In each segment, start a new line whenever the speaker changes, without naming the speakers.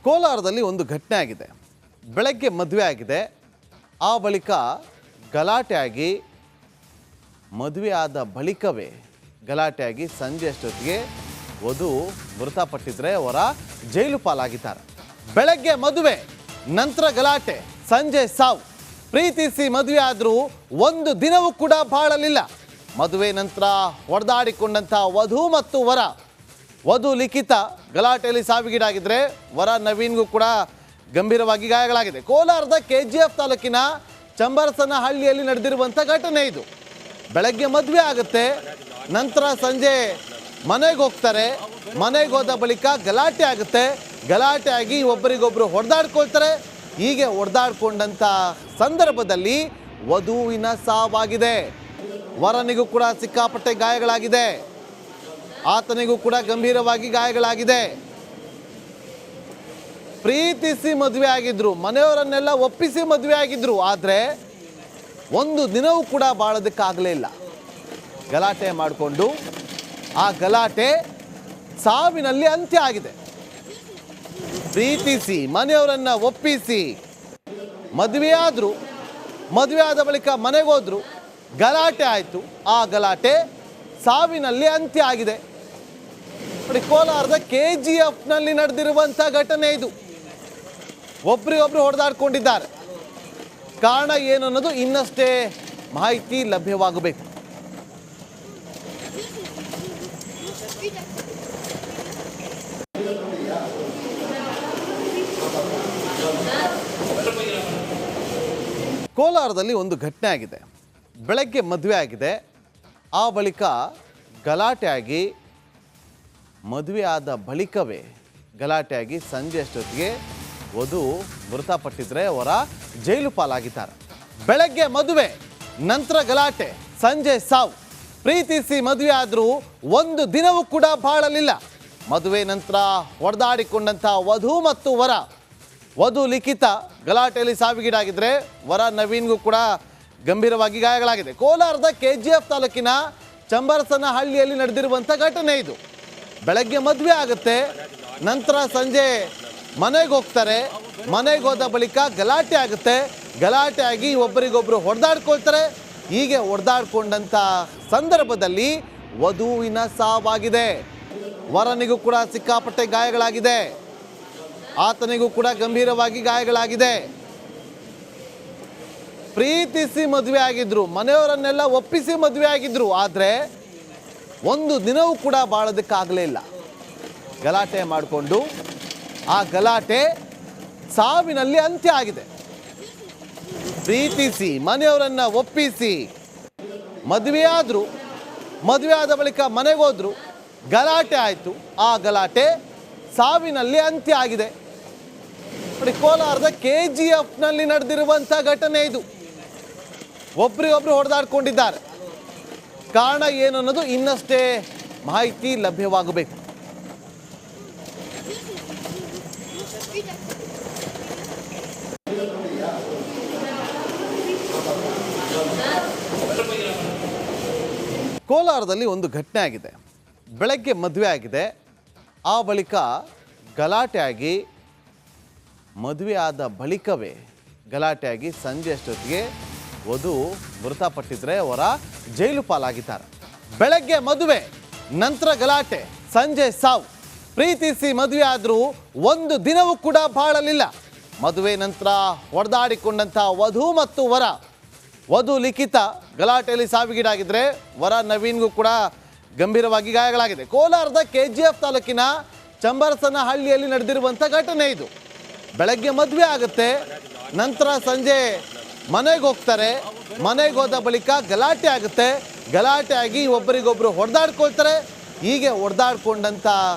ಕೋಲಾರದಲ್ಲಿ ಒಂದು ಘಟನೆ ಆಗಿದೆ. ಬೆಳಗ್ಗೆ ಮದುವೆ ಆಗಿದೆ. ಆ ಬಳಿಕ ಗಲಾಟೆ ಆಗಿ ಮದುವೆ ಆದ ಬಳಿಕವೇ ಗಲಾಟೆ ಆಗಿ ಸಂಜೆ ಅಷ್ಟೊತ್ತಿಗೆ ವಧು ಮೃತಪಟ್ಟಿದ್ರೆ ಅವರ ಜೈಲು ಪಾಲಾಗಿದ್ದಾರೆ. ಬೆಳಗ್ಗೆ ಮದುವೆ, ನಂತರ ಗಲಾಟೆ, ಸಂಜೆ ಸಾವು. ಪ್ರೀತಿಸಿ ಮದುವೆ ಆದರೂ ಒಂದು ದಿನವೂ ಕೂಡ ಬಾಳಲಿಲ್ಲ. ಮದುವೆ ನಂತರ ಹೊಡೆದಾಡಿಕೊಂಡಂಥ ವಧು ಮತ್ತು ವರ. ವಧು ಲಿಖಿತ ಗಲಾಟೆಯಲ್ಲಿ ಸಾವಿಗೀಡಾಗಿದ್ರೆ ವರ ನವೀನ್ಗೂ ಕೂಡ ಗಂಭೀರವಾಗಿ ಗಾಯಗಳಾಗಿದೆ. ಕೋಲಾರದ KGF ತಾಲೂಕಿನ ಚಂಬರಸನಹಳ್ಳಿಯಲ್ಲಿ ನಡೆದಿರುವಂಥ ಘಟನೆ ಇದು. ಬೆಳಗ್ಗೆ ಮದುವೆ ಆಗುತ್ತೆ, ನಂತರ ಸಂಜೆ ಮನೆಗೆ ಹೋಗ್ತಾರೆ. ಮನೆಗೆ ಹೋದ ಬಳಿಕ ಗಲಾಟೆ ಆಗುತ್ತೆ. ಗಲಾಟೆ ಆಗಿ ಒಬ್ಬರಿಗೊಬ್ಬರು ಹೊಡೆದಾಡ್ಕೊಳ್ತಾರೆ. ಹೀಗೆ ಹೊಡೆದಾಡ್ಕೊಂಡಂಥ ಸಂದರ್ಭದಲ್ಲಿ ವಧುವಿನ ಸಾವಾಗಿದೆ. ವರನಿಗೂ ಕೂಡ ಸಿಕ್ಕಾಪಟ್ಟೆ ಗಾಯಗಳಾಗಿದೆ. ಆತನಿಗೂ ಕೂಡ ಗಂಭೀರವಾಗಿ ಗಾಯಗಳಾಗಿದೆ. ಪ್ರೀತಿಸಿ ಮದುವೆ ಆಗಿದ್ರು, ಮನೆಯವರನ್ನೆಲ್ಲ ಒಪ್ಪಿಸಿ ಮದುವೆ ಆಗಿದ್ರು. ಆದರೆ ಒಂದು ದಿನವೂ ಕೂಡ ಬಾಳೋದಕ್ಕಾಗಲೇ ಇಲ್ಲ. ಗಲಾಟೆ ಮಾಡಿಕೊಂಡು ಆ ಗಲಾಟೆ ಸಾವಿನಲ್ಲಿ ಅಂತ್ಯ ಆಗಿದೆ. ಪ್ರೀತಿಸಿ ಮನೆಯವರನ್ನ ಒಪ್ಪಿಸಿ ಮದುವೆ ಆದ್ರು. ಮದುವೆ ಆದ ಬಳಿಕ ಮನೆಗೆ ಹೋದ್ರು. ಗಲಾಟೆ ಆಯಿತು. ಆ ಗಲಾಟೆ ಸಾವಿನಲ್ಲಿ ಅಂತ್ಯ ಆಗಿದೆ. ನೋಡಿ, ಕೋಲಾರದ KGFನಲ್ಲಿ ನಡೆದಿರುವಂಥ ಘಟನೆ ಇದು. ಒಬ್ರಿಗೊಬ್ರು ಹೊಡೆದಾಡ್ಕೊಂಡಿದ್ದಾರೆ. ಕಾರಣ ಏನು ಅನ್ನೋದು ಇನ್ನಷ್ಟೇ ಮಾಹಿತಿ ಲಭ್ಯವಾಗಬೇಕು. ಕೋಲಾರದಲ್ಲಿ ಒಂದು ಘಟನೆ ಆಗಿದೆ. ಬೆಳಗ್ಗೆ ಮದುವೆ ಆಗಿದೆ. ಆ ಬಳಿಕ ಗಲಾಟೆ ಆಗಿ ಮದುವೆ ಆದ ಬಳಿಕವೇ ಗಲಾಟೆ ಆಗಿ ಸಂಜೆ ಅಷ್ಟೊತ್ತಿಗೆ ವಧು ಮೃತಪಟ್ಟಿದ್ರೆ ಅವರ ಜೈಲು ಪಾಲಾಗಿದ್ದಾರೆ. ಬೆಳಗ್ಗೆ ಮದುವೆ, ನಂತರ ಗಲಾಟೆ, ಸಂಜೆ ಸಾವು. ಪ್ರೀತಿಸಿ ಮದುವೆ ಆದರೂ ಒಂದು ದಿನವೂ ಕೂಡ ಬಾಳಲಿಲ್ಲ. ಮದುವೆ ನಂತರ ಹೊಡೆದಾಡಿಕೊಂಡಂಥ ವಧು ಮತ್ತು ವರ. ವಧು ಲಿಖಿತ ಗಲಾಟೆಯಲ್ಲಿ ಸಾವಿಗೀಡಾಗಿದ್ರೆ ವರ ನವೀನ್ಗೂ ಕೂಡ ಗಂಭೀರವಾಗಿ ಗಾಯಗಳಾಗಿದೆ. ಕೋಲಾರದ KGF ತಾಲೂಕಿನ ಚಂಬರಸನಹಳ್ಳಿಯಲ್ಲಿ ನಡೆದಿರುವಂಥ ಘಟನೆ ಇದು. ಬೆಳಗ್ಗೆ ಮದುವೆ ಆಗುತ್ತೆ, ನಂತರ ಸಂಜೆ ಮನೆಗೆ ಹೋಗ್ತಾರೆ. ಮನೆಗೆ ಹೋದ ಬಳಿಕ ಗಲಾಟೆ ಆಗುತ್ತೆ. ಗಲಾಟೆ ಆಗಿ ಒಬ್ಬರಿಗೊಬ್ಬರು ಹೊಡೆದಾಡ್ಕೊಳ್ತಾರೆ. ಹೀಗೆ ಹೊಡೆದಾಡ್ಕೊಂಡಂಥ ಸಂದರ್ಭದಲ್ಲಿ ವಧುವಿನ ಸಾವಾಗಿದೆ. ವರನಿಗೂ ಕೂಡ ಸಿಕ್ಕಾಪಟ್ಟೆ ಗಾಯಗಳಾಗಿದೆ. ಆತನಿಗೂ ಕೂಡ ಗಂಭೀರವಾಗಿ ಗಾಯಗಳಾಗಿದೆ. ಪ್ರೀತಿಸಿ ಮದುವೆ ಆಗಿದ್ರು, ಮನೆಯವರನ್ನೆಲ್ಲ ಒಪ್ಪಿಸಿ ಮದುವೆ ಆಗಿದ್ರು. ಆದರೆ ಒಂದು ದಿನವೂ ಕೂಡ ಬಾಳೋದಕ್ಕಾಗಲೇ ಇಲ್ಲ. ಗಲಾಟೆ ಮಾಡಿಕೊಂಡು ಆ ಗಲಾಟೆ ಸಾವಿನಲ್ಲಿ ಅಂತ್ಯ ಆಗಿದೆ. ಪ್ರೀತಿಸಿ ಮನೆಯವರನ್ನ ಒಪ್ಪಿಸಿ ಮದುವೆ ಆದ್ರು. ಮದುವೆ ಆದ ಬಳಿಕ ಮನೆಗೆ ಹೋದ್ರು. ಗಲಾಟೆ ಆಯಿತು. ಆ ಗಲಾಟೆ ಸಾವಿನಲ್ಲಿ ಅಂತ್ಯ ಆಗಿದೆ. ನೋಡಿ, ಕೋಲಾರದ KGFನಲ್ಲಿ ನಡೆದಿರುವಂಥ ಘಟನೆ ಇದು. ಒಬ್ರಿಗೊಬ್ರು ಹೊಡೆದಾಡ್ಕೊಂಡಿದ್ದಾರೆ. ಕಾರಣ ಏನು ಅನ್ನೋದು ಇನ್ನಷ್ಟೇ ಮಾಹಿತಿ ಲಭ್ಯವಾಗಬೇಕು. ಕೋಲಾರದಲ್ಲಿ ಒಂದು ಘಟನೆ ಆಗಿದೆ. ಬೆಳಗ್ಗೆ ಮದುವೆ ಆಗಿದೆ. ಆ ಬಳಿಕ ಗಲಾಟೆ ಆಗಿ ಮದುವೆ ಆದ ಬಳಿಕವೇ ಗಲಾಟೆ ಆಗಿ ಸಂಜೆ ಅಷ್ಟೊತ್ತಿಗೆ ವಧು ಮೃತಪಟ್ಟಿದ್ರೆ ಅವರ ಜೈಲು ಪಾಲಾಗಿದ್ದಾರೆ. ಬೆಳಗ್ಗೆ ಮದುವೆ, ನಂತರ ಗಲಾಟೆ, ಸಂಜೆ ಸಾವು. ಪ್ರೀತಿಸಿ ಮದುವೆ ಆದರೂ ಒಂದು ದಿನವೂ ಕೂಡ ಬಾಳಲಿಲ್ಲ. ಮದುವೆ ನಂತರ ಹೊಡೆದಾಡಿಕೊಂಡಂಥ ವಧು ಮತ್ತು ವರ. ವಧು ಲಿಖಿತ ಗಲಾಟೆಯಲ್ಲಿ ಸಾವಿಗೀಡಾಗಿದ್ರೆ ವರ ನವೀನ್ಗೂ ಕೂಡ ಗಂಭೀರವಾಗಿ ಗಾಯಗಳಾಗಿದೆ. ಕೋಲಾರದ KGF ತಾಲೂಕಿನ ಚಂಬರಸನಹಳ್ಳಿಯಲ್ಲಿ ನಡೆದಿರುವಂಥ ಘಟನೆ ಇದು. ಬೆಳಗ್ಗೆ ಮದುವೆ ಆಗುತ್ತೆ, ನಂತರ ಸಂಜೆ ಮನೆಗೆ ಹೋಗ್ತಾರೆ. ಮನೆಗೆ ಹೋದ ಬಳಿಕ ಗಲಾಟೆ ಆಗುತ್ತೆ. ಗಲಾಟೆ ಆಗಿ ಒಬ್ಬರಿಗೊಬ್ಬರು ಹೊಡೆದಾಡ್ಕೊಳ್ತಾರೆ. ಹೀಗೆ ಹೊಡೆದಾಡ್ಕೊಂಡಂಥ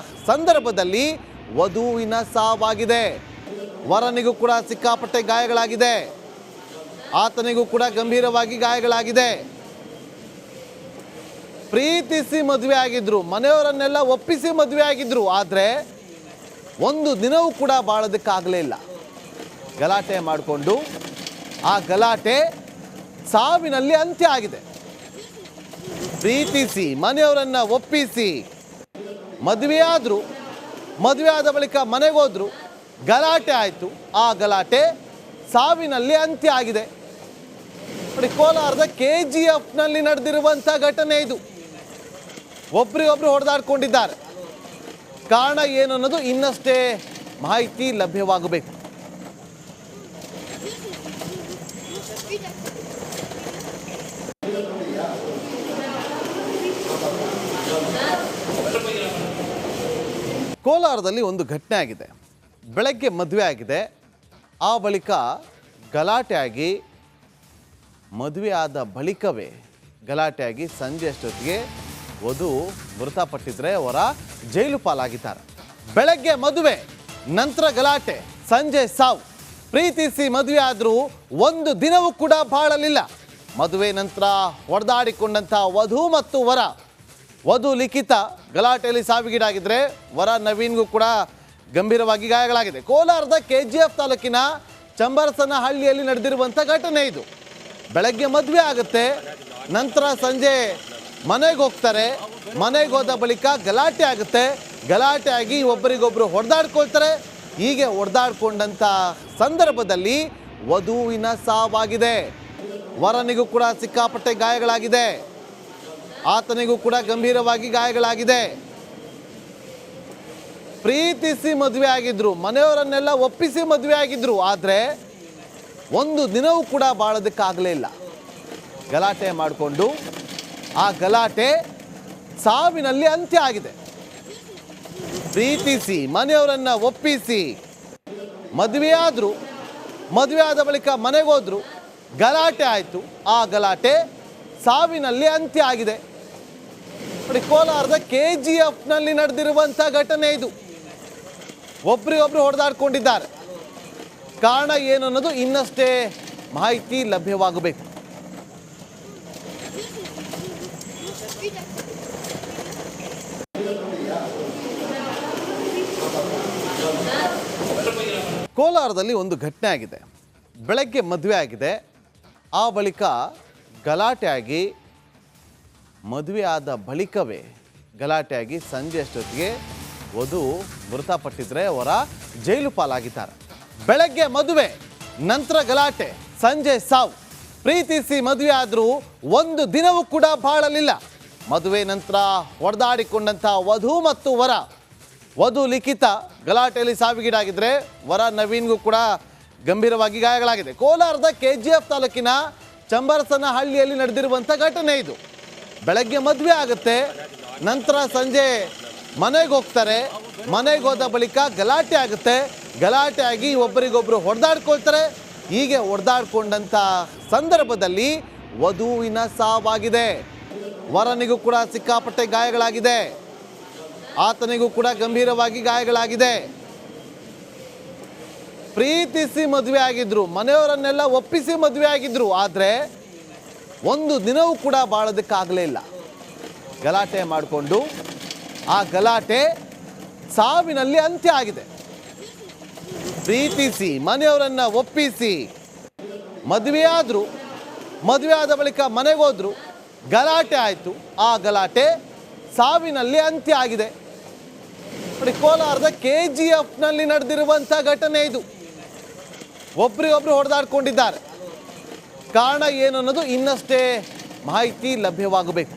ಸಂದರ್ಭದಲ್ಲಿ ವಧುವಿನ ಸಾವಾಗಿದೆ. ವರನಿಗೂ ಕೂಡ ಸಿಕ್ಕಾಪಟ್ಟೆ ಗಾಯಗಳಾಗಿದೆ. ಆತನಿಗೂ ಕೂಡ ಗಂಭೀರವಾಗಿ ಗಾಯಗಳಾಗಿದೆ. ಪ್ರೀತಿಸಿ ಮದುವೆ ಆಗಿದ್ರು, ಮನೆಯವರನ್ನೆಲ್ಲ ಒಪ್ಪಿಸಿ ಮದುವೆ ಆಗಿದ್ರು. ಆದರೆ ಒಂದು ದಿನವೂ ಕೂಡ ಬಾಳೋದಕ್ಕಾಗಲೇ ಇಲ್ಲ. ಗಲಾಟೆ ಮಾಡಿಕೊಂಡು ಆ ಗಲಾಟೆ ಸಾವಿನಲ್ಲಿ ಅಂತ್ಯ ಆಗಿದೆ. ಪ್ರೀತಿಸಿ ಮನೆಯವರನ್ನ ಒಪ್ಪಿಸಿ ಮದುವೆ ಆದ್ರು. ಮದುವೆ ಆದ ಬಳಿಕ ಮನೆಗೆ ಹೋದ್ರು. ಗಲಾಟೆ ಆಯಿತು. ಆ ಗಲಾಟೆ ಸಾವಿನಲ್ಲಿ ಅಂತ್ಯ ಆಗಿದೆ. ನೋಡಿ, ಕೋಲಾರದ KGFನಲ್ಲಿ ನಡೆದಿರುವಂಥ ಘಟನೆ ಇದು. ಒಬ್ರಿಗೊಬ್ರು ಹೊಡೆದಾಡ್ಕೊಂಡಿದ್ದಾರೆ. ಕಾರಣ ಏನು ಅನ್ನೋದು ಇನ್ನಷ್ಟೇ ಮಾಹಿತಿ ಲಭ್ಯವಾಗಬೇಕು. ಕೋಲಾರದಲ್ಲಿ ಒಂದು ಘಟನೆ ಆಗಿದೆ. ಬೆಳಗ್ಗೆ ಮದುವೆ ಆಗಿದೆ. ಆ ಬಳಿಕ ಗಲಾಟೆ ಆಗಿ, ಮದುವೆ ಆದ ಬಳಿಕವೇ ಗಲಾಟೆಯಾಗಿ ಸಂಜೆ ಅಷ್ಟೊತ್ತಿಗೆ ವಧು ಮೃತಪಟ್ಟಿದ್ರೆ ಅವರ ಜೈಲು ಪಾಲಾಗಿದ್ದಾರೆ. ಬೆಳಗ್ಗೆ ಮದುವೆ, ನಂತರ ಗಲಾಟೆ, ಸಂಜೆ ಸಾವು. ಪ್ರೀತಿಸಿ ಮದುವೆ ಆದರೂ ಒಂದು ದಿನವೂ ಕೂಡ ಬಾಳಲಿಲ್ಲ. ಮದುವೆ ನಂತರ ಹೊಡೆದಾಡಿಕೊಂಡಂಥ ವಧು ಮತ್ತು ವರ. ವಧು ಲಿಖಿತ ಗಲಾಟೆಯಲ್ಲಿ ಸಾವಿಗೀಡಾಗಿದ್ದರೆ ವರ ನವೀನ್ಗೂ ಕೂಡ ಗಂಭೀರವಾಗಿ ಗಾಯಗಳಾಗಿದೆ. ಕೋಲಾರದ KGF ತಾಲೂಕಿನ ಚಂಬರಸನಹಳ್ಳಿಯಲ್ಲಿ ನಡೆದಿರುವಂಥ ಘಟನೆ ಇದು. ಬೆಳಗ್ಗೆ ಮದುವೆ ಆಗುತ್ತೆ, ನಂತರ ಸಂಜೆ ಮನೆಗೆ ಹೋಗ್ತಾರೆ. ಮನೆಗೆ ಹೋದ ಬಳಿಕ ಗಲಾಟೆ ಆಗುತ್ತೆ. ಗಲಾಟೆ ಆಗಿ ಒಬ್ಬರಿಗೊಬ್ಬರು ಹೊಡೆದಾಡ್ಕೊಳ್ತಾರೆ. ಹೀಗೆ ಹೊಡೆದಾಡ್ಕೊಂಡಂಥ ಸಂದರ್ಭದಲ್ಲಿ ವಧುವಿನ ಸಾವಾಗಿದೆ. ವರನಿಗೂ ಕೂಡ ಸಿಕ್ಕಾಪಟ್ಟೆ ಗಾಯಗಳಾಗಿದೆ. ಆತನಿಗೂ ಕೂಡ ಗಂಭೀರವಾಗಿ ಗಾಯಗಳಾಗಿದೆ. ಪ್ರೀತಿಸಿ ಮದುವೆ ಆಗಿದ್ರು, ಮನೆಯವರನ್ನೆಲ್ಲ ಒಪ್ಪಿಸಿ ಮದುವೆ ಆಗಿದ್ರು. ಆದರೆ ಒಂದು ದಿನವೂ ಕೂಡ ಬಾಳೋದಕ್ಕಾಗಲೇ ಇಲ್ಲ. ಗಲಾಟೆ ಮಾಡಿಕೊಂಡು ಆ ಗಲಾಟೆ ಸಾವಿನಲ್ಲಿ ಅಂತ್ಯ ಆಗಿದೆ. ಪ್ರೀತಿಸಿ ಮನೆಯವರನ್ನ ಒಪ್ಪಿಸಿ ಮದುವೆ ಆದರು. ಮದುವೆ ಆದ ಬಳಿಕ ಮನೆಗೆ ಹೋದ್ರು. ಗಲಾಟೆ ಆಯಿತು. ಆ ಗಲಾಟೆ ಸಾವಿನಲ್ಲಿ ಅಂತ್ಯ ಆಗಿದೆ. ನೋಡಿ, ಕೋಲಾರದ KGFನಲ್ಲಿ ನಡೆದಿರುವಂಥ ಘಟನೆ ಇದು. ಒಬ್ರಿಗೊಬ್ರು ಹೊಡೆದಾಡ್ಕೊಂಡಿದ್ದಾರೆ. ಕಾರಣ ಏನು ಅನ್ನೋದು ಇನ್ನಷ್ಟೇ ಮಾಹಿತಿ ಲಭ್ಯವಾಗಬೇಕು. ಕೋಲಾರದಲ್ಲಿ ಒಂದು ಘಟನೆ ಆಗಿದೆ. ಬೆಳಗ್ಗೆ ಮದುವೆ ಆಗಿದೆ. ಆ ಬಳಿಕ ಗಲಾಟೆ ಆಗಿ, ಮದುವೆ ಆದ ಬಳಿಕವೇ ಗಲಾಟೆಯಾಗಿ ಸಂಜೆ ಅಷ್ಟೊತ್ತಿಗೆ ವಧು ಮೃತಪಟ್ಟಿದ್ರೆ ಅವರ ಜೈಲು ಪಾಲಾಗಿದ್ದಾರೆ. ಬೆಳಗ್ಗೆ ಮದುವೆ, ನಂತರ ಗಲಾಟೆ, ಸಂಜೆ ಸಾವು. ಪ್ರೀತಿಸಿ ಮದುವೆ ಆದರೂ ಒಂದು ದಿನವೂ ಕೂಡ ಬಾಳಲಿಲ್ಲ. ಮದುವೆ ನಂತರ ಹೊಡೆದಾಡಿಕೊಂಡಂಥ ವಧು ಮತ್ತು ವರ. ವಧು ಲಿಖಿತ ಗಲಾಟೆಯಲ್ಲಿ ಸಾವಿಗೀಡಾಗಿದ್ದರೆ ವರ ನವೀನ್ಗೂ ಕೂಡ ಗಂಭೀರವಾಗಿ ಗಾಯಗಳಾಗಿದೆ. ಕೋಲಾರದ KGF ತಾಲೂಕಿನ ಚಂಬರಸನಹಳ್ಳಿಯಲ್ಲಿ ನಡೆದಿರುವಂಥ ಘಟನೆ ಇದು. ಬೆಳಗ್ಗೆ ಮದುವೆ ಆಗುತ್ತೆ, ನಂತರ ಸಂಜೆ ಮನೆಗೆ ಹೋಗ್ತಾರೆ. ಮನೆಗೆ ಹೋದ ಬಳಿಕ ಗಲಾಟೆ ಆಗುತ್ತೆ. ಗಲಾಟೆ ಆಗಿ ಒಬ್ಬರಿಗೊಬ್ಬರು ಹೊಡೆದಾಡ್ಕೊಳ್ತಾರೆ. ಹೀಗೆ ಹೊಡೆದಾಡ್ಕೊಂಡಂಥ ಸಂದರ್ಭದಲ್ಲಿ ವಧುವಿನ ಸಾವಾಗಿದೆ. ವರನಿಗೂ ಕೂಡ ಸಿಕ್ಕಾಪಟ್ಟೆ ಗಾಯಗಳಾಗಿದೆ. ಆತನಿಗೂ ಕೂಡ ಗಂಭೀರವಾಗಿ ಗಾಯಗಳಾಗಿದೆ. ಪ್ರೀತಿಸಿ ಮದುವೆ ಆಗಿದ್ರು, ಮನೆಯವರನ್ನೆಲ್ಲ ಒಪ್ಪಿಸಿ ಮದುವೆ ಆಗಿದ್ರು. ಆದರೆ ಒಂದು ದಿನವೂ ಕೂಡ ಬಾಳೋದಕ್ಕಾಗಲೇ ಇಲ್ಲ. ಗಲಾಟೆ ಮಾಡಿಕೊಂಡು ಆ ಗಲಾಟೆ ಸಾವಿನಲ್ಲಿ ಅಂತ್ಯ ಆಗಿದೆ. ಪ್ರೀತಿಸಿ ಮನೆಯವರನ್ನ ಒಪ್ಪಿಸಿ ಮದುವೆ ಆದರು. ಮದುವೆ ಆದ ಬಳಿಕ ಮನೆಗೆ ಹೋದ್ರು. ಗಲಾಟೆ ಆಯಿತು. ಆ ಗಲಾಟೆ ಸಾವಿನಲ್ಲಿ ಅಂತ್ಯ ಆಗಿದೆ. ನೋಡಿ, ಕೋಲಾರದ KGFನಲ್ಲಿ ನಡೆದಿರುವಂಥ ಘಟನೆ ಇದು. ಒಬ್ರಿಗೊಬ್ರು ಹೊಡೆದಾಡ್ಕೊಂಡಿದ್ದಾರೆ. ಕಾರಣ ಏನು ಅನ್ನೋದು ಇನ್ನಷ್ಟೇ ಮಾಹಿತಿ ಲಭ್ಯವಾಗಬೇಕು.